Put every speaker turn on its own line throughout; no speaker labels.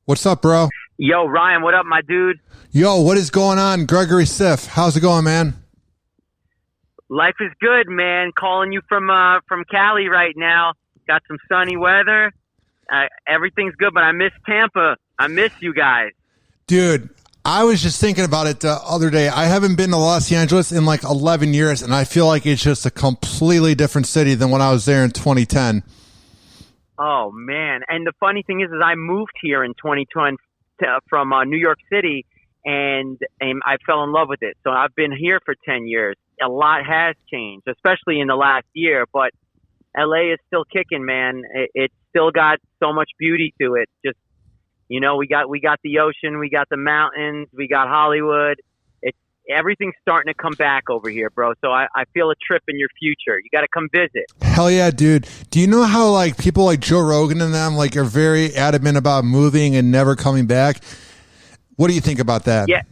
What's up, bro?
Yo, Ryan, what up, my dude?
Yo, what is going on? Gregory Siff. How's it going, man?
Life is good, man. Calling you from Cali right now. Got some sunny weather. Everything's good, but I miss Tampa. I miss you guys.
Dude, I was just thinking about it the other day. I haven't been to Los Angeles in like 11 years, and I feel like it's just a completely different city than when I was there in 2010.
Oh, man. And the funny thing is I moved here in 2020 from New York City, and I fell in love with it. So I've been here for 10 years. A lot has changed, especially in the last year, but LA is still kicking, man. It's still got so much beauty to it. Just, you know, we got the ocean, we got the mountains, we got Hollywood. Everything's starting to come back over here, bro. So I feel a trip in your future. You got to come visit.
Hell yeah, dude. Do you know how like people like Joe Rogan and them like are very adamant about moving and never coming back? What do you think about that?
Yeah.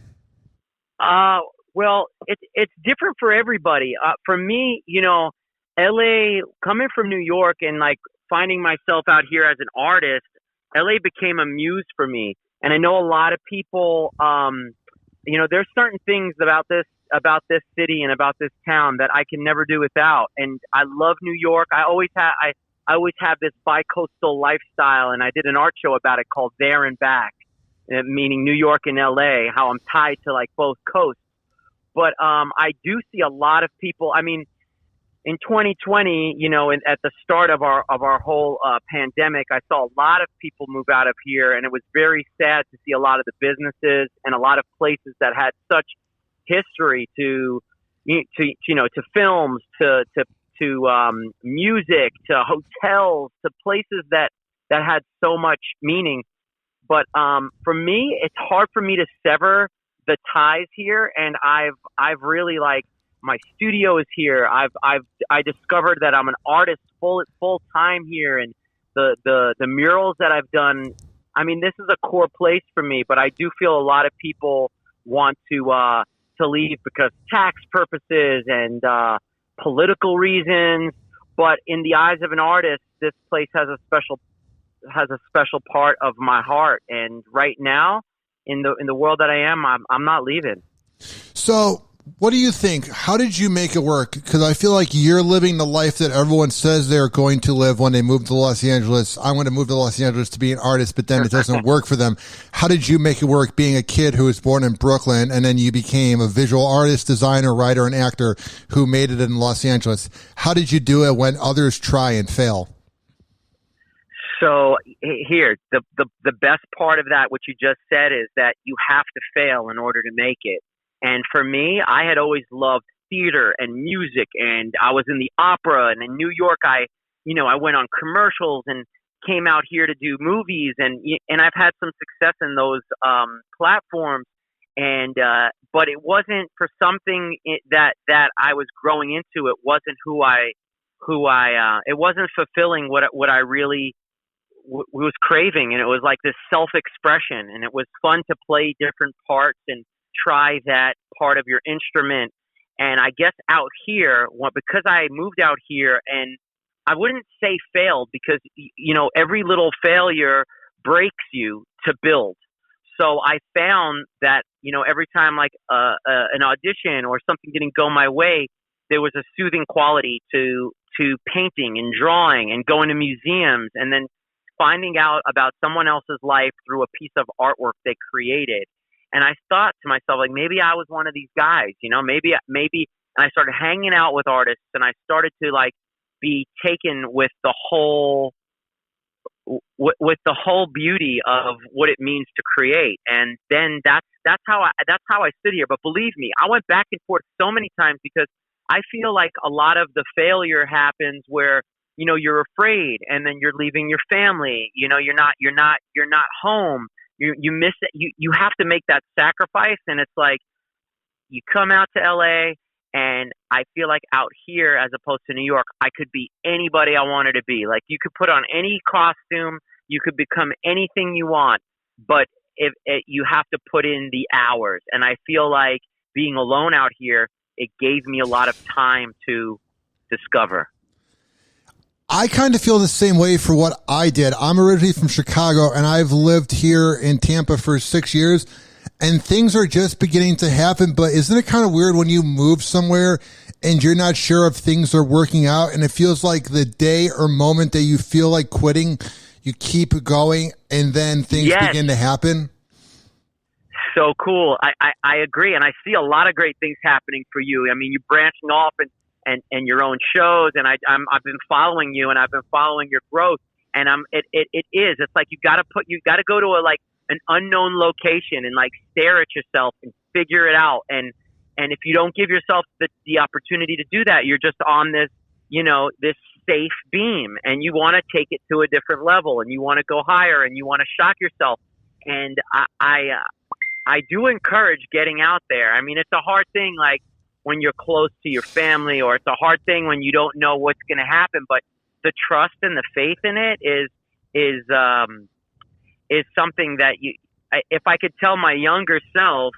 Well, it's different for everybody. For me, you know, LA, coming from New York and like finding myself out here as an artist, LA became a muse for me. And I know a lot of people, you know, there's certain things about this city and about this town that I can never do without. And I love New York. I always have this bi-coastal lifestyle, and I did an art show about it called There and Back, meaning New York and LA, how I'm tied to like both coasts. But I do see a lot of people. I mean, in 2020, you know, at the start of our whole pandemic, I saw a lot of people move out of here, and it was very sad to see a lot of the businesses and a lot of places that had such history to films, to music, to hotels, to places that had so much meaning. But for me, it's hard for me to sever the ties here, and I've really like. My studio is here. I discovered that I'm an artist full time here, and the murals that I've done. I mean, this is a core place for me, but I do feel a lot of people want to leave because tax purposes and political reasons. But in the eyes of an artist, this place has a special part of my heart. And right now, in the world that I am, I'm not leaving.
So. What do you think? How did you make it work? Because I feel like you're living the life that everyone says they're going to live when they move to Los Angeles. I'm going to move to Los Angeles to be an artist, but then it doesn't work for them. How did you make it work being a kid who was born in Brooklyn and then you became a visual artist, designer, writer, and actor who made it in Los Angeles? How did you do it when others try and fail?
So here, the best part of that, what you just said, is that you have to fail in order to make it. And for me, I had always loved theater and music, and I was in the opera, and in New York, I went on commercials and came out here to do movies, and I've had some success in those platforms. And but it wasn't for something that I was growing into. It wasn't it wasn't fulfilling what I really was craving, and it was like this self-expression, and it was fun to play different parts and try that part of your instrument. And I guess out here, because I moved out here, and I wouldn't say failed, because you know, every little failure breaks you to build. So I found that, you know, every time like an audition or something didn't go my way, there was a soothing quality to painting and drawing and going to museums, and then finding out about someone else's life through a piece of artwork they created. And I thought to myself, like, maybe I was one of these guys, you know, maybe, and I started hanging out with artists, and I started to like be taken with the whole beauty of what it means to create. And then that's how I sit here. But believe me, I went back and forth so many times, because I feel like a lot of the failure happens where, you know, you're afraid, and then you're leaving your family, you know, you're not home. You miss it. You have to make that sacrifice. And it's like, you come out to LA, and I feel like out here, as opposed to New York, I could be anybody I wanted to be. Like, you could put on any costume, you could become anything you want, but you have to put in the hours. And I feel like being alone out here, it gave me a lot of time to discover.
I kind of feel the same way for what I did. I'm originally from Chicago, and I've lived here in Tampa for 6 years, and things are just beginning to happen. But isn't it kind of weird when you move somewhere and you're not sure if things are working out, and it feels like the day or moment that you feel like quitting, you keep going, and then things begin to happen?
So cool. I agree, and I see a lot of great things happening for you. I mean, you're branching off and your own shows, and I've been following you, and I've been following your growth, and it's like you got to go to an unknown location and like stare at yourself and figure it out, and if you don't give yourself the opportunity to do that, you're just on this this safe beam, and you want to take it to a different level, and you want to go higher, and you want to shock yourself, and I do encourage getting out there. I mean, it's a hard thing, like when you're close to your family, or it's a hard thing when you don't know what's going to happen. But the trust and the faith in it is something that if I could tell my younger self,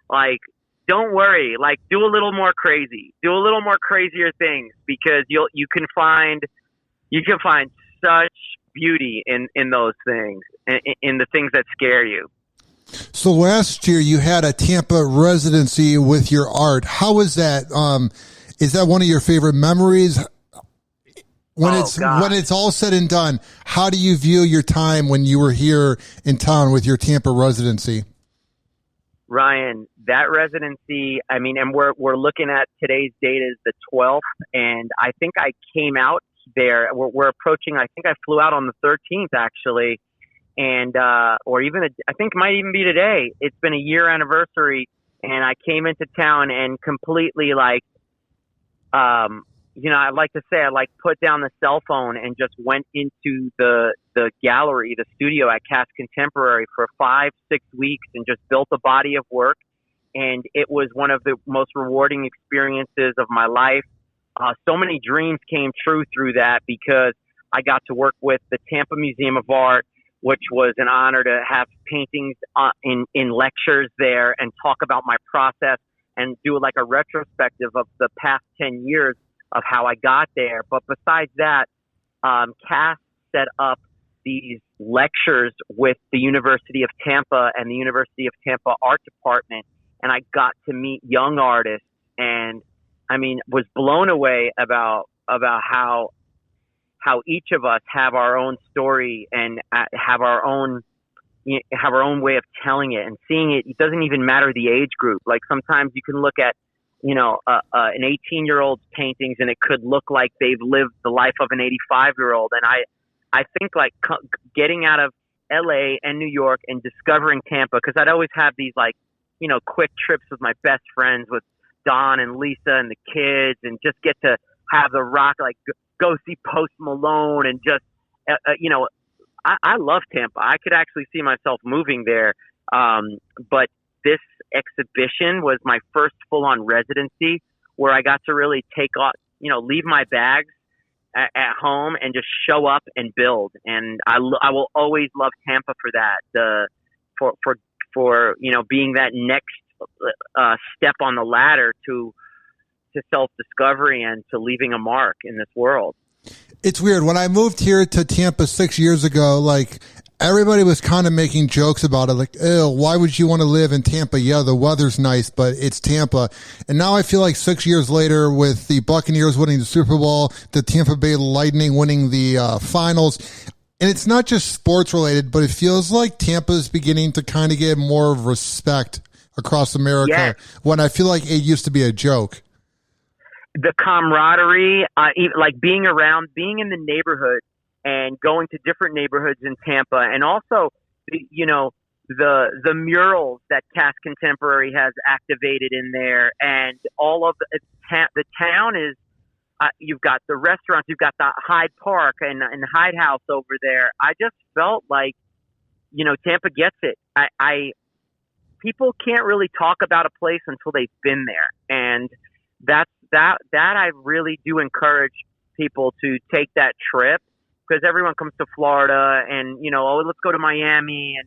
like, don't worry, like, do a little more crazier things, because you can find such beauty in those things, in the things that scare you.
So last year you had a Tampa residency with your art. How was that? Is that one of your favorite memories? When it's all said and done, how do you view your time when you were here in town with your Tampa residency?
Ryan, that residency, I mean, and we're looking at today's date is the 12th, and I think I came out there. We're approaching. I think I flew out on the 13th, actually. And, or even, I think it might even be today. It's been a year anniversary, and I came into town and completely I like to say, I put down the cell phone and just went into the gallery, the studio at Cass Contemporary for 5-6 weeks, and just built a body of work. And it was one of the most rewarding experiences of my life. So many dreams came true through that, because I got to work with the Tampa Museum of Art, which was an honor to have paintings in lectures there and talk about my process and do like a retrospective of the past 10 years of how I got there. But besides that, Cass set up these lectures with the University of Tampa and the University of Tampa Art Department, and I got to meet young artists, and I mean, was blown away about how each of us have our own story and have our own way of telling it and seeing it. It doesn't even matter the age group. Like, sometimes you can look at, an 18-year-old's paintings, and it could look like they've lived the life of an 85-year-old. And I think getting out of LA and New York and discovering Tampa, because I'd always have these quick trips with my best friends, with Don and Lisa and the kids, and just get to have the rock, go see Post Malone, and just, I love Tampa. I could actually see myself moving there. But this exhibition was my first full-on residency, where I got to really take off, leave my bags at home and just show up and build. And I will always love Tampa for that, for being that next step on the ladder to self-discovery and to leaving a mark in this world.
It's weird. When I moved here to Tampa 6 years ago, everybody was kind of making jokes about it. Like, ew, why would you want to live in Tampa? Yeah, the weather's nice, but it's Tampa. And now I feel like 6 years later, with the Buccaneers winning the Super Bowl, the Tampa Bay Lightning winning the finals, and it's not just sports related, but it feels like Tampa is beginning to kind of get more respect across America, when I feel like it used to be a joke.
The camaraderie, being in the neighborhood and going to different neighborhoods in Tampa, and also, the murals that Cass Contemporary has activated in there, and all of the town is, you've got the restaurants, you've got the Hyde Park and Hyde House over there. I just felt like, Tampa gets it. People can't really talk about a place until they've been there, and that I really do encourage people to take that trip, because everyone comes to Florida and, let's go to Miami.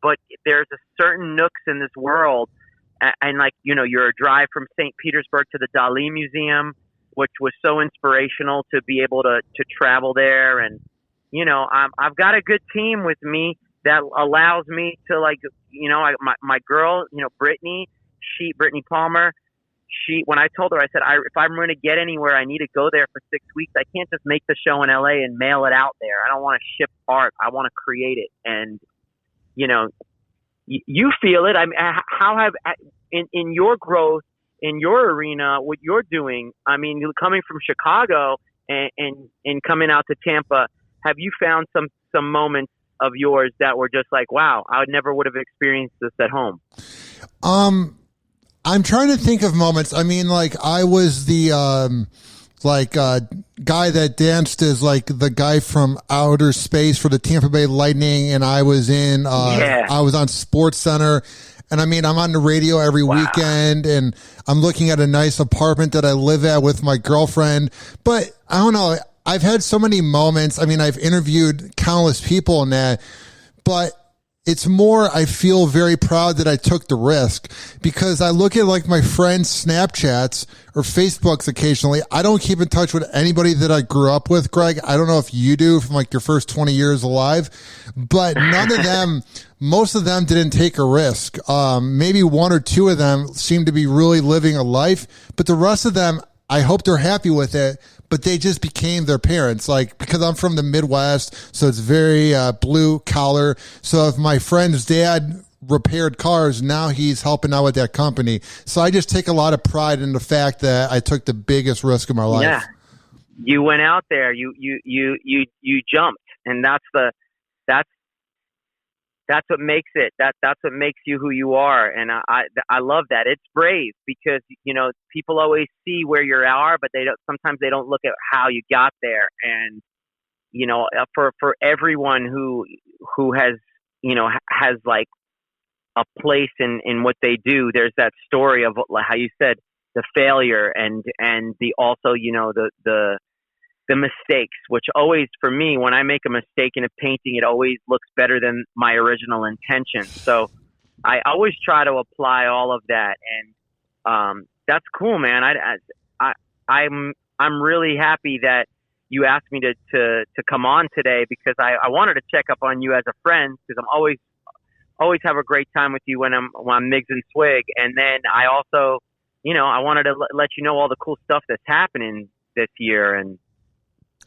But there's a certain nooks in this world. And you're a drive from St. Petersburg to the Dali Museum, which was so inspirational to be able to travel there. And I've got a good team with me that allows me to, like, my girl, Brittany Palmer. When I told her, I said, if I'm going to get anywhere, I need to go there for 6 weeks. I can't just make the show in LA and mail it out there. I don't want to ship art. I want to create it. And, you feel it. I mean, how have, in your growth, in your arena, what you're doing, I mean, coming from Chicago and coming out to Tampa, have you found some moments of yours that were just like, wow, I never would have experienced this at home?
I'm trying to think of moments. I mean, like, I was the guy that danced as like the guy from outer space for the Tampa Bay Lightning, and I was I was on Sports Center, and I mean, I'm on the radio every weekend, and I'm looking at a nice apartment that I live at with my girlfriend. But I don't know, I've had so many moments. I mean, I've interviewed countless people in that, but it's more, I feel very proud that I took the risk, because I look at like my friends' Snapchats or Facebooks occasionally. I don't keep in touch with anybody that I grew up with, Greg. I don't know if you do from like your first 20 years alive, but none of them, most of them didn't take a risk. Maybe one or two of them seem to be really living a life, but the rest of them, I hope they're happy with it, but they just became their parents. Like, because I'm from the Midwest, so it's very blue collar. So if my friend's dad repaired cars, now he's helping out with that company. So I just take a lot of pride in the fact that I took the biggest risk of my life. Yeah,
you went out there, you jumped, and that's what makes it. That's what makes you who you are, and I love that. It's brave, because people always see where you are, but sometimes they don't look at how you got there. And for everyone who has has like a place in what they do, there's that story of how you said the failure and the also the mistakes, which always, for me, when I make a mistake in a painting, it always looks better than my original intention. So I always try to apply all of that, and that's cool, man. I'm really happy that you asked me to come on today, because I wanted to check up on you as a friend, because I'm always have a great time with you when I'm Migs and Swig, and then I also I wanted to let you know all the cool stuff that's happening this year. And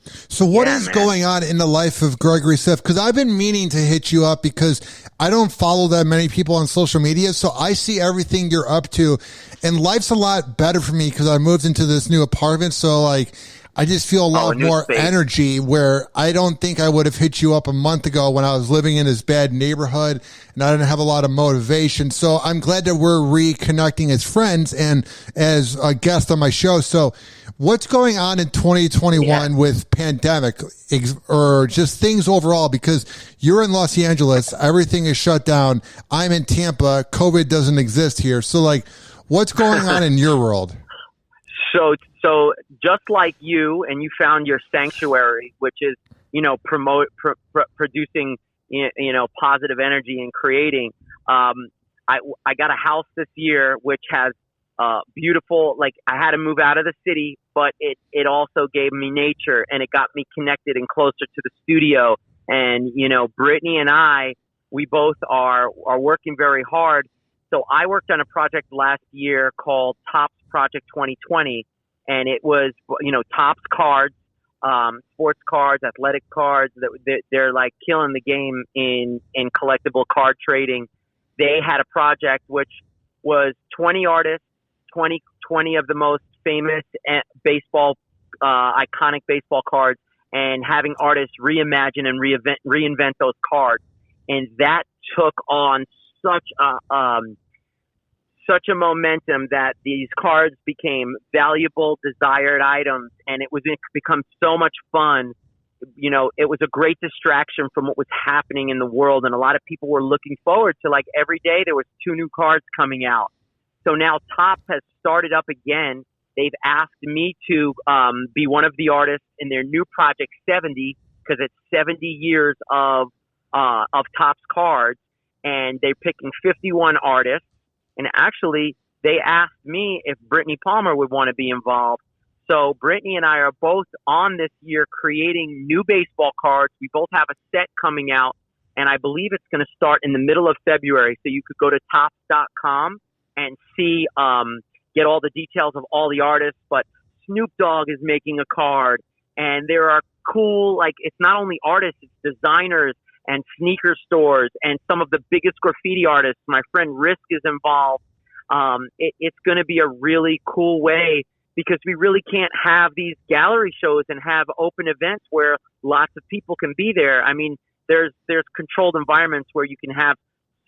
so what is going on in the life of Gregory Siff? Because I've been meaning to hit you up, because I don't follow that many people on social media. So I see everything you're up to, and life's a lot better for me because I moved into this new apartment. So like, I just feel a lot more energy, where I don't think I would have hit you up a month ago when I was living in this bad neighborhood and I didn't have a lot of motivation. So I'm glad that we're reconnecting as friends and as a guest on my show. So what's going on in 2021 with pandemic or just things overall? Because you're in Los Angeles, everything is shut down. I'm in Tampa, COVID doesn't exist here. So like, what's going on in your world?
So just like you, and you found your sanctuary, which is, producing, positive energy and creating. I got a house this year, which has beautiful, like, I had to move out of the city, but it also gave me nature, and it got me connected and closer to the studio. And, Brittany and I, we both are working very hard. So I worked on a project last year called Topps Project 2020. And it was, Topps cards, sports cards, athletic cards. They're like killing the game in collectible card trading. They had a project which was 20 artists, 20 of the most famous baseball, iconic baseball cards, and having artists reimagine and reinvent those cards. And that took on such a momentum that these cards became valuable, desired items, and it become so much fun. It was a great distraction from what was happening in the world, and a lot of people were looking forward to, like, every day there was 2 new cards coming out. So now Topps has started up again. They've asked me to be one of the artists in their new Project 70, because it's 70 years of Topps cards, and they're picking 51 artists. And actually, they asked me if Brittany Palmer would want to be involved. So Brittany and I are both on this year creating new baseball cards. We both have a set coming out, and I believe it's going to start in the middle of February. So you could go to Topps.com and see, get all the details of all the artists. But Snoop Dogg is making a card, and there are cool, like, it's not only artists, it's designers and sneaker stores and some of the biggest graffiti artists. My friend Risk is involved. It's going to be a really cool way, because we really can't have these gallery shows and have open events where lots of people can be there. I mean, there's controlled environments where you can have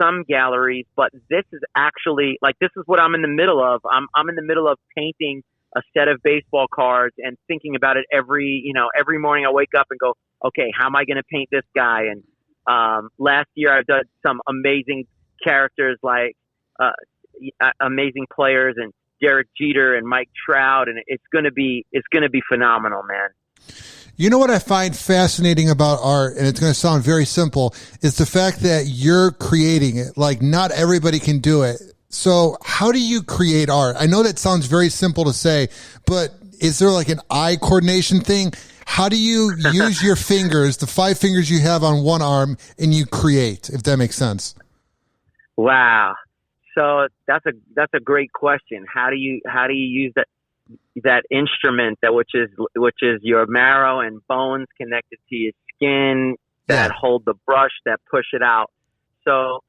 some galleries, but this is actually, like, this is what I'm in the middle of. I'm in the middle of painting a set of baseball cards and thinking about it every morning. I wake up and go, okay, how am I going to paint this guy? And last year I've done some amazing characters, like amazing players, and Derek Jeter and Mike Trout, and it's going to be phenomenal, man.
You know what I find fascinating about art, and it's going to sound very simple, is the fact that you're creating it. Like, not everybody can do it. So how do you create art? I know that sounds very simple to say, but is there like an eye coordination thing? How do you use your fingers, the 5 fingers you have on one arm, and you create, if that makes sense?
Wow. So that's a great question. How do you use that instrument, which is your marrow and bones connected to your skin, that hold the brush, that push it out? So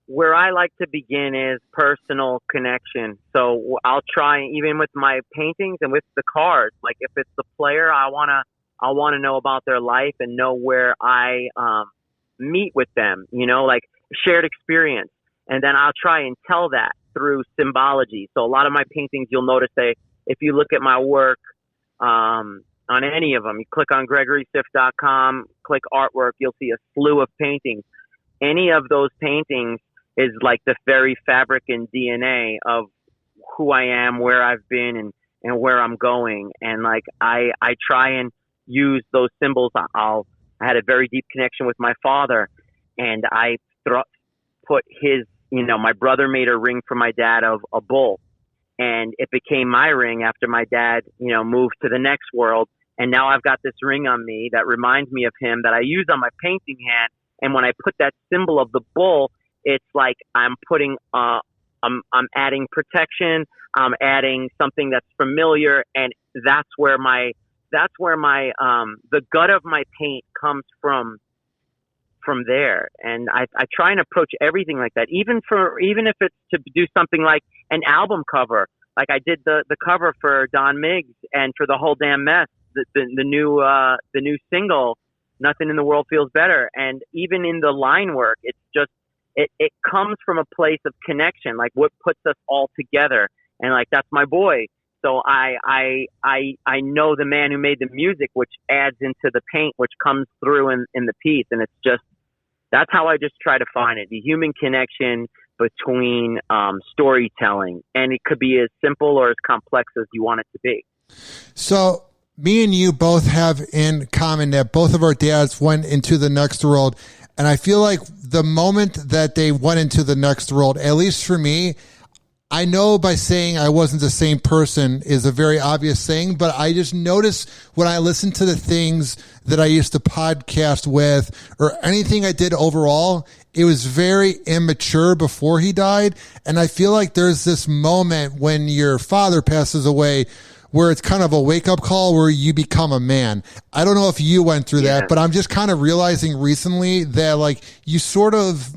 where I like to begin is personal connection. So I'll try, even with my paintings and with the cards, like if it's the player, I want to know about their life and know where I meet with them, like shared experience. And then I'll try and tell that through symbology. So a lot of my paintings, you'll notice if you look at my work on any of them, you click on GregorySiff.com, click artwork, you'll see a slew of paintings. Any of those paintings is like the very fabric and DNA of who I am, where I've been, and where I'm going. And like I try and use those symbols. I had a very deep connection with my father, and I put his, my brother made a ring for my dad of a bull, and it became my ring after my dad, moved to the next world. And now I've got this ring on me that reminds me of him, that I use on my painting hand. And when I put that symbol of the bull, it's like I'm putting, I'm adding protection. I'm adding something that's familiar, and that's where my the gut of my paint comes from there. And I try and approach everything like that, even if it's to do something like an album cover. Like I did the cover for Don Miggs and for The Whole Damn Mess, the new single, Nothing in the World Feels Better. And even in the line work, it's just, it comes from a place of connection, like what puts us all together. And like, that's my boy. So I know the man who made the music, which adds into the paint, which comes through in the piece. And it's just, that's how I just try to find it, the human connection between storytelling. And it could be as simple or as complex as you want it to be.
So me and you both have in common that both of our dads went into the next world. And I feel like the moment that they went into the next world, at least for me, I know by saying I wasn't the same person is a very obvious thing, but I just notice when I listen to the things that I used to podcast with or anything I did overall, it was very immature before he died. And I feel like there's this moment when your father passes away where it's kind of a wake-up call where you become a man. I don't know if you went through that, but I'm just kind of realizing recently that like you sort of,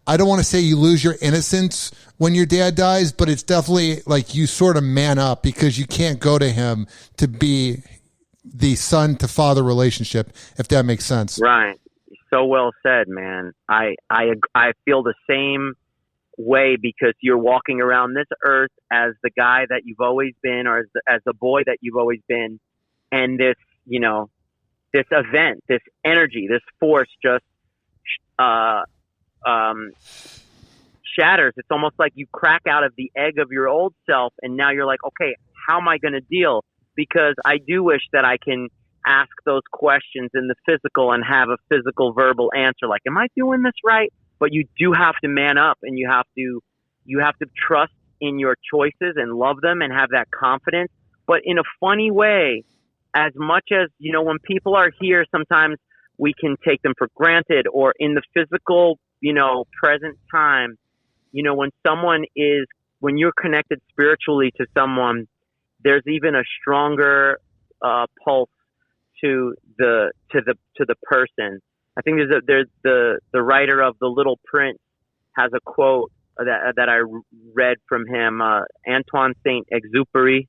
I don't want to say you lose your innocence when your dad dies, but it's definitely like you sort of man up because you can't go to him to be the son to father relationship, if that makes sense.
Right. So well said, man. I feel the same way, because you're walking around this earth as the guy that you've always been, or as the boy that you've always been. And this, this event, this energy, this force just, shatters. It's almost like you crack out of the egg of your old self, and now you're like, okay, how am I going to deal? Because I do wish that I can ask those questions in the physical and have a physical verbal answer, like, am I doing this right? But you do have to man up, and you have to trust in your choices and love them and have that confidence. but in a funny way. As much as, when people are here, sometimes we can take them for granted, or in the physical, present time, when you're connected spiritually to someone, there's even a stronger pulse to the person. I think there's the writer of The Little Prince has a quote that I read from him, Antoine Saint-Exupéry,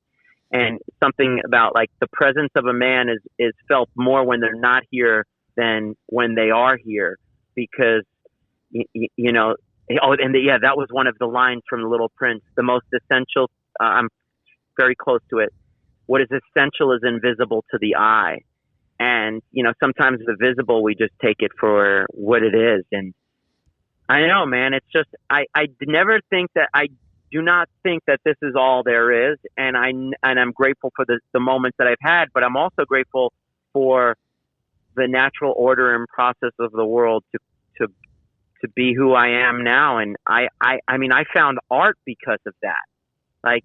and something about like the presence of a man is felt more when they're not here than when they are here, because that was one of the lines from The Little Prince. The most essential, I'm very close to it. What is essential is invisible to the eye. And, sometimes the visible, we just take it for what it is. And I know, man, it's just, I do not think that this is all there is. And I'm grateful for the moments that I've had, but I'm also grateful for the natural order and process of the world to be who I am now. And I found art because of that. Like,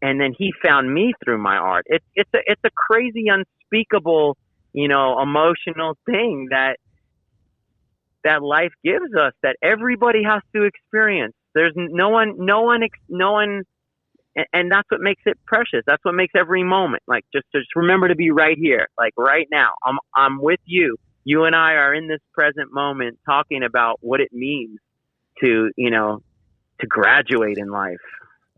and then he found me through my art. It's a crazy, unspeakable, emotional thing that life gives us, that everybody has to experience. There's no one, and that's what makes it precious. That's what makes every moment. Like, just remember to be right here, like right now. I'm with you. You and I are in this present moment talking about what it means to graduate in life.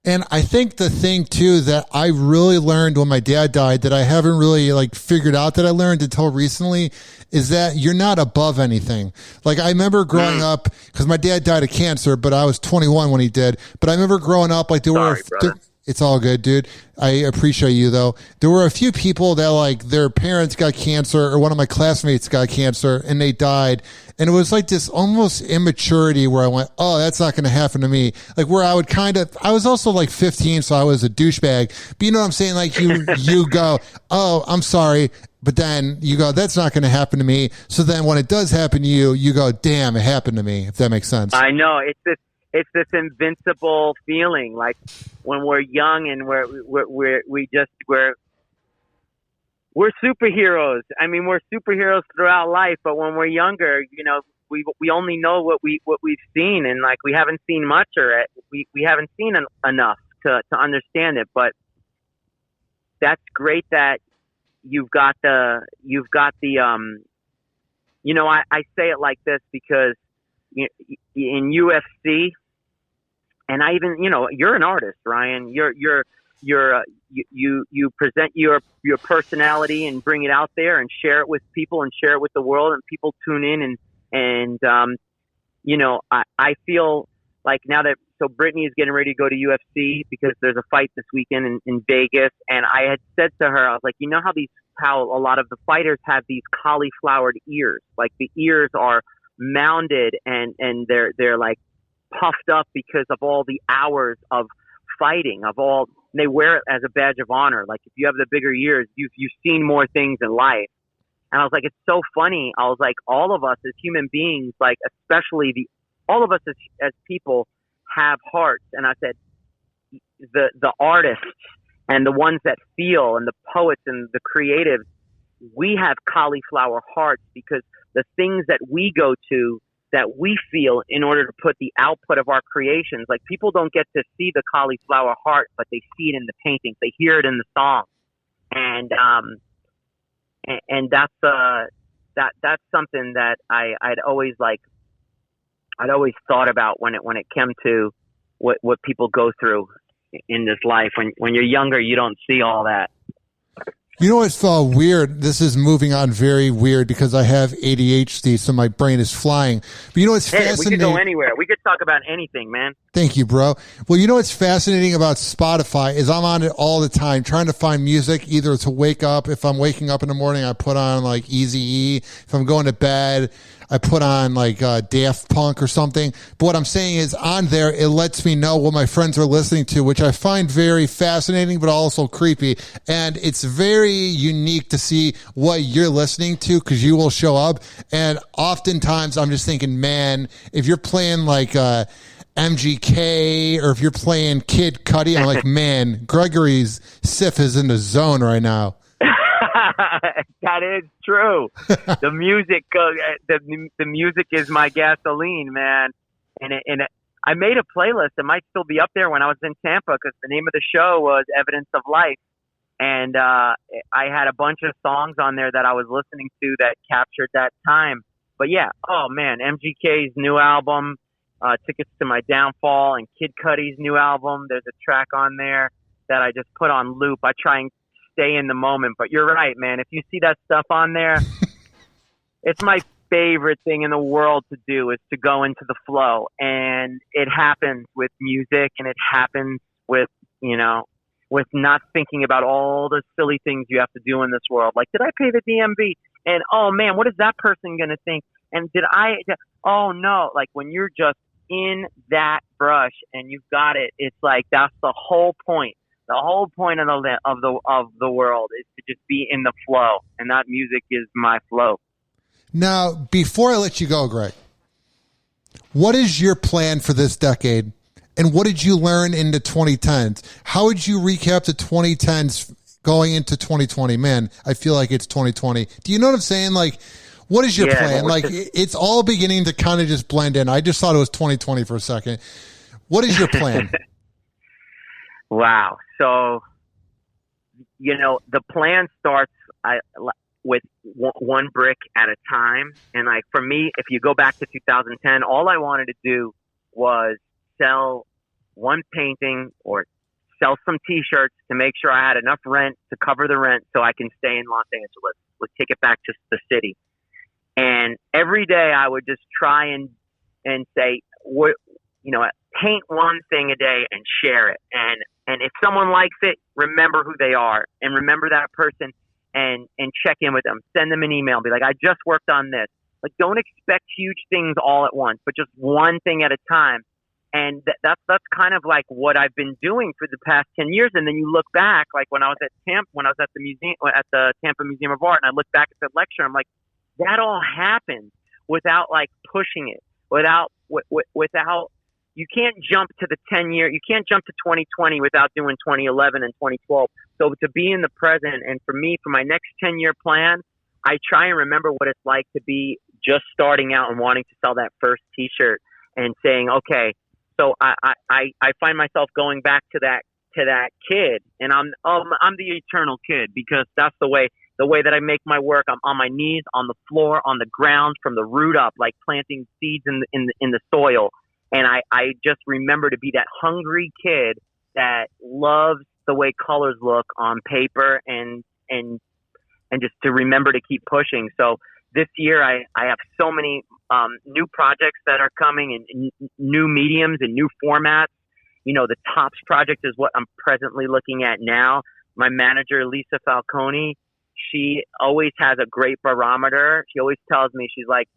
And I think the thing too that I really learned when my dad died, that I haven't really figured out, that I learned until recently, is that you're not above anything. Like, I remember growing up, because my dad died of cancer, but I was 21 when he did. But I remember growing up, it's all good, dude. I appreciate you, though. There were a few people that, their parents got cancer, or one of my classmates got cancer, and they died. And it was like this almost immaturity where I went, oh, that's not going to happen to me. Like, where I would I was also 15, so I was a douchebag. But you know what I'm saying? Like, you go, oh, I'm sorry. But then you go, that's not going to happen to me. So then when it does happen to you, you go, damn, it happened to me, if that makes sense.
I know. It's this invincible feeling, like when we're young and we're superheroes. I mean, we're superheroes throughout life, but when we're younger, we only know what we've seen, and we haven't seen much, or we haven't seen enough to understand it. But that's great that you've got the I say it like this because in UFC. And I even, you're an artist, Ryan. You present your personality and bring it out there and share it with people and share it with the world, and people tune in and I feel like now that Brittany is getting ready to go to UFC because there's a fight this weekend in Vegas, and I had said to her, I was like, how a lot of the fighters have these cauliflowered ears, like the ears are mounded and they're like puffed up because of all the hours of fighting, they wear it as a badge of honor. Like, if you have the bigger ears, you've seen more things in life. And I was like, it's so funny. I was like, all of us as human beings, like especially all of us as people have hearts. And I said, the artists and the ones that feel, and the poets and the creatives, we have cauliflower hearts because the things that we go to, that we feel in order to put the output of our creations. Like, people don't get to see the cauliflower heart, but they see it in the paintings. They hear it in the song. And that's something that I'd always thought about when it came to what people go through in this life. When you're younger, you don't see all that.
You know what's weird? This is moving on very weird because I have ADHD, so my brain is flying. But you know what's fascinating?
We could go anywhere. We could talk about anything, man.
Thank you, bro. Well, you know what's fascinating about Spotify is I'm on it all the time trying to find music, either to wake up. If I'm waking up in the morning, I put on Eazy-E. If I'm going to bed, I put on Daft Punk or something. But what I'm saying is, on there, it lets me know what my friends are listening to, which I find very fascinating, but also creepy. And it's very unique to see what you're listening to, because you will show up. And oftentimes I'm just thinking, man, if you're playing MGK or if you're playing Kid Cudi, I'm like, man, Gregory Siff is in the zone right now.
That is true. The music, the music is my gasoline, man. And I made a playlist. It might still be up there when I was in Tampa because the name of the show was Evidence of Life. And I had a bunch of songs on there that I was listening to that captured that time. But yeah, oh man, MGK's new album, Tickets to My Downfall, and Kid Cudi's new album. There's a track on there that I just put on loop. I try and stay in the moment, but you're right, man. If you see that stuff on there, it's my favorite thing in the world to do is to go into the flow. And it happens with music, and it happens with, with not thinking about all the silly things you have to do in this world. Like, did I pay the DMV? And, oh man, what is that person going to think? And oh no, like when you're just in that brush and you've got it, it's like, that's the whole point. The whole point of the world is to just be in the flow, and that music is my flow.
Now, before I let you go, Greg, what is your plan for this decade, and what did you learn in the 2010s? How would you recap the 2010s going into 2020? Man, I feel like it's 2020. Do you know what I'm saying? Like, what is your plan? Like, it's all beginning to kind of just blend in. I just thought it was 2020 for a second. What is your plan?
Wow. So, the plan starts with one brick at a time. And like, for me, if you go back to 2010, all I wanted to do was sell one painting or sell some T-shirts to make sure I had enough rent to cover the rent so I can stay in Los Angeles. Let's take it back to the city. And every day I would just try and say, paint one thing a day and share it. And if someone likes it, remember who they are and remember that person and check in with them. Send them an email and be like, I just worked on this. Like, don't expect huge things all at once, but just one thing at a time. And that's kind of like what I've been doing for the past 10 years. And then you look back, like when I was at the museum, at the Tampa Museum of Art, and I look back at that lecture, I'm like, that all happened without like pushing it, without, you can't jump to the 10-year, you can't jump to 2020 without doing 2011 and 2012. So to be in the present, and for me, for my next 10-year plan, I try and remember what it's like to be just starting out and wanting to sell that first T-shirt and saying, okay, so I find myself going back to that kid, and I'm the eternal kid, because that's the way that I make my work. I'm on my knees, on the floor, on the ground, from the root up, like planting seeds in the soil. And I just remember to be that hungry kid that loves the way colors look on paper, and just to remember to keep pushing. So this year I have so many new projects that are coming in new mediums and new formats. The Tops project is what I'm presently looking at now. My manager, Lisa Falcone, she always has a great barometer. She always tells me, she's like,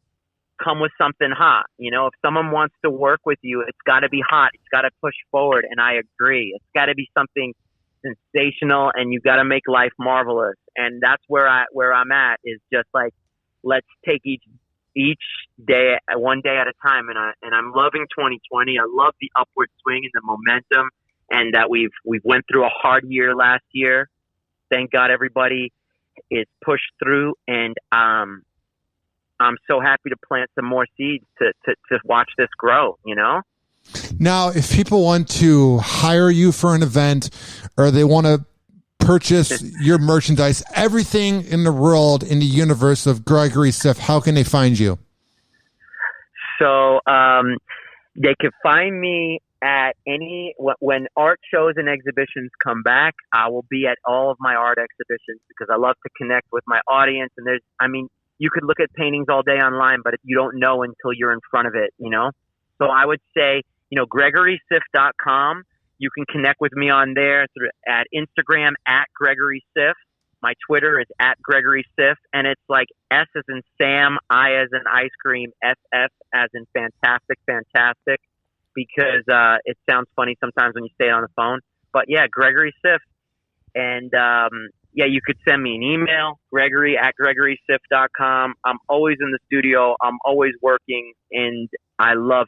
come with something hot. If someone wants to work with you, it's got to be hot. It's got to push forward. And I agree. It's got to be something sensational, and you got to make life marvelous. And that's where I'm at, is just like, let's take each day, one day at a time. And I'm loving 2020. I love the upward swing and the momentum, and that we've went through a hard year last year. Thank God everybody is pushed through, and I'm so happy to plant some more seeds to watch this grow,
Now, if people want to hire you for an event, or they want to purchase your merchandise, everything in the world, in the universe of Gregory Siff, how can they find you?
So they can find me at when art shows and exhibitions come back. I will be at all of my art exhibitions, because I love to connect with my audience. And you could look at paintings all day online, but you don't know until you're in front of it, So I would say, GregorySiff.com. You can connect with me on there at Instagram at Gregory Siff. My Twitter is at Gregory Siff, and it's like S as in Sam, I as in ice cream, SF as in fantastic, because it sounds funny sometimes when you say it on the phone. But yeah, Gregory Siff. And you could send me an email, Gregory at GregorySiff.com. I'm always in the studio. I'm always working, and I love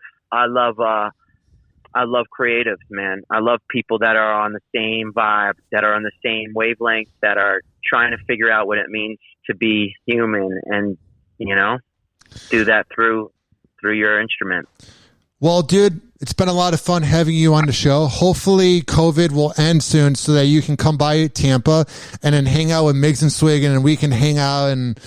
I love creatives, man. I love people that are on the same vibe, that are on the same wavelength, that are trying to figure out what it means to be human, and do that through your instrument.
Well, dude, it's been a lot of fun having you on the show. Hopefully COVID will end soon so that you can come by Tampa and then hang out with Migs and Swig, and we can hang out and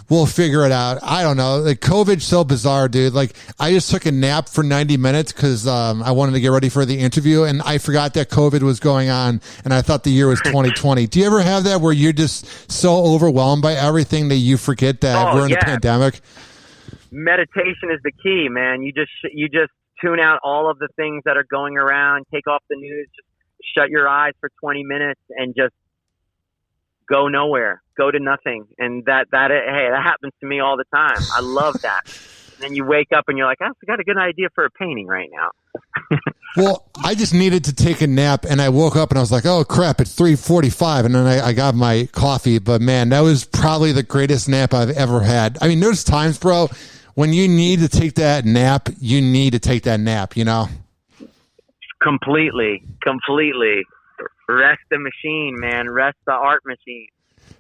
we'll figure it out. I don't know. Like, COVID's so bizarre, dude. Like, I just took a nap for 90 minutes because I wanted to get ready for the interview, and I forgot that COVID was going on, and I thought the year was 2020. Do you ever have that where you're just so overwhelmed by everything that you forget that we're in a pandemic?
Meditation is the key, man. You just tune out all of the things that are going around, take off the news, just shut your eyes for 20 minutes and just go nowhere, go to nothing. And that happens to me all the time. I love that. And then you wake up and you're like, I got a good idea for a painting right now.
Well, I just needed to take a nap, and I woke up and I was like, oh crap, it's 3:45. And then I got my coffee, but man, that was probably the greatest nap I've ever had. I mean, there's times, bro, when you need to take that nap, you need to take that nap,
Completely. Rest the machine, man. Rest the art machine.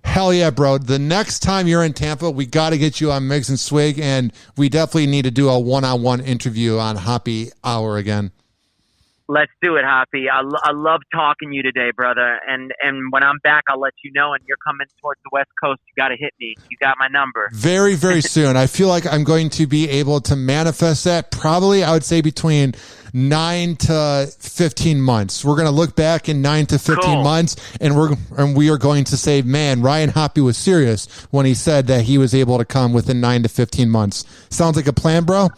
Hell yeah, bro. The next time you're in Tampa, we got to get you on Migs and Swig, and we definitely need to do a one-on-one interview on Hoppe Hour again.
Let's do it, Hoppe. I love talking to you today, brother. And when I'm back, I'll let you know. And you're coming towards the West Coast, you got to hit me. You got my number.
Very, very soon. I feel like I'm going to be able to manifest that probably, I would say, between 9 to 15 months. We're going to look back in 9 to 15 months, and we are going to say, man, Ryan Hoppe was serious when he said that he was able to come within 9 to 15 months. Sounds like a plan, bro?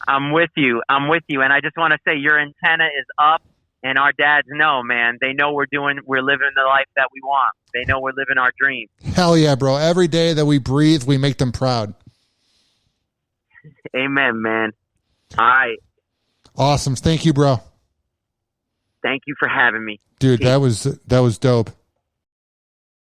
I'm with you. And I just want to say your antenna is up, and our dads know, man. They know we're living the life that we want. They know we're living our dream.
Hell yeah, bro. Every day that we breathe, we make them proud.
Amen, man. All right.
Awesome. Thank you, bro.
Thank you for having me.
Dude, that was dope.